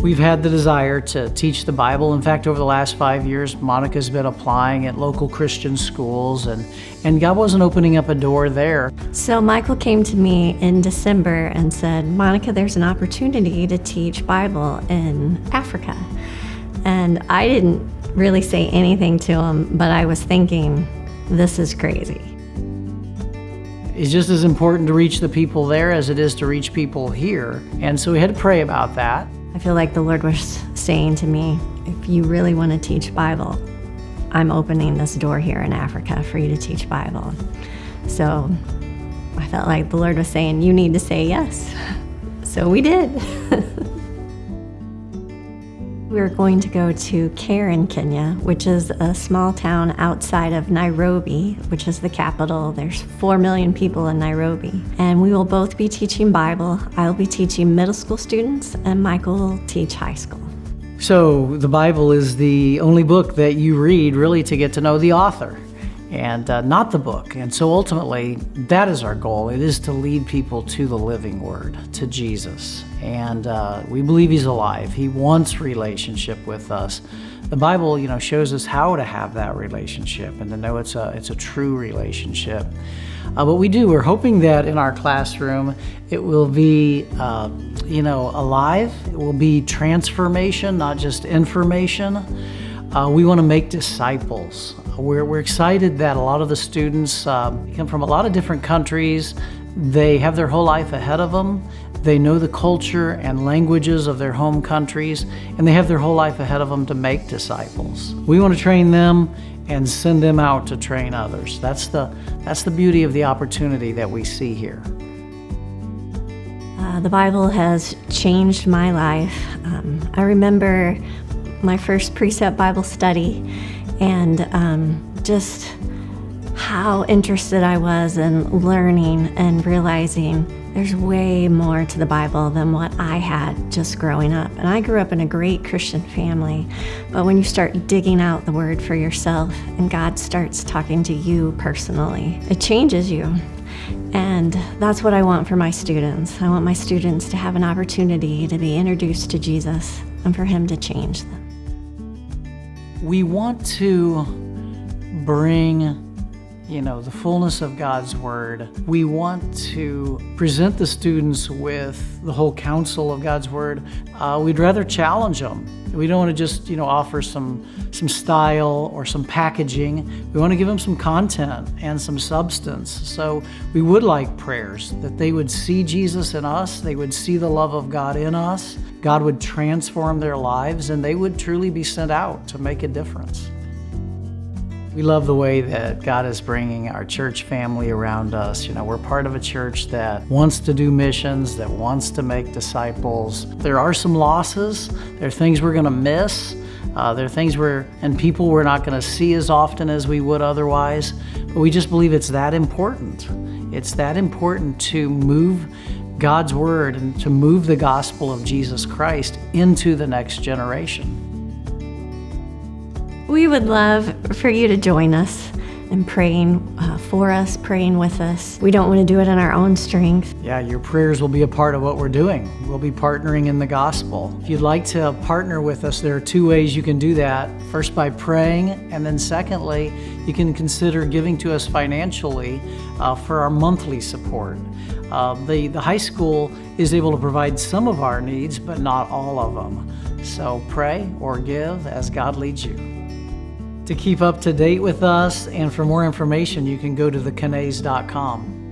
We've had the desire to teach the Bible. In fact, over the last 5 years, Monica's been applying at local Christian schools, and God wasn't opening up a door there. So Michael came to me in December and said, Monica, there's an opportunity to teach Bible in Africa. And I didn't really say anything to him, but I was thinking, this is crazy. It's just as important to reach the people there as it is to reach people here. And so we had to pray about that. I feel like the Lord was saying to me, if you really want to teach Bible, I'm opening this door here in Africa for you to teach Bible. So I felt like the Lord was saying, you need to say yes. So we did. We were going to go to Care in Kenya, which is a small town outside of Nairobi, which is the capital. There's 4 million people in Nairobi. And we will both be teaching Bible. I'll be teaching middle school students, and Michael will teach high school. So the Bible is the only book that you read really to get to know the author, and not the book. And so ultimately, that is our goal. It is to lead people to the living Word, to Jesus. And we believe He's alive. He wants relationship with us. The Bible, shows us how to have that relationship and to know it's a true relationship. But we're hoping that in our classroom, it will be, alive. It will be transformation, not just information. We want to make disciples. We're excited that a lot of the students come from a lot of different countries. They have their whole life ahead of them. They know the culture and languages of their home countries, and they have their whole life ahead of them to make disciples. We want to train them and send them out to train others. That's the beauty of the opportunity that we see here. The Bible has changed my life. I remember my first Precept Bible study, and just how interested I was in learning and realizing there's way more to the Bible than what I had just growing up. And I grew up in a great Christian family, but when you start digging out the Word for yourself and God starts talking to you personally, it changes you. And that's what I want for my students. I want my students to have an opportunity to be introduced to Jesus and for Him to change them. We want to bring the fullness of God's Word. We want to present the students with the whole counsel of God's Word. We'd rather challenge them. We don't want to just, offer some style or some packaging. We want to give them some content and some substance. So we would like prayers that they would see Jesus in us, they would see the love of God in us, God would transform their lives, and they would truly be sent out to make a difference. We love the way that God is bringing our church family around us. We're part of a church that wants to do missions, that wants to make disciples. There are some losses. There are things we're going to miss. There are things and people we're not going to see as often as we would otherwise. But we just believe it's that important. It's that important to move God's Word and to move the gospel of Jesus Christ into the next generation. We would love for you to join us in praying for us, praying with us. We don't want to do it in our own strength. Yeah, your prayers will be a part of what we're doing. We'll be partnering in the gospel. If you'd like to partner with us, there are 2 ways you can do that. First, by praying, and then secondly, you can consider giving to us financially for our monthly support. The high school is able to provide some of our needs, but not all of them. So pray or give as God leads you. To keep up to date with us and for more information, you can go to thekanais.com.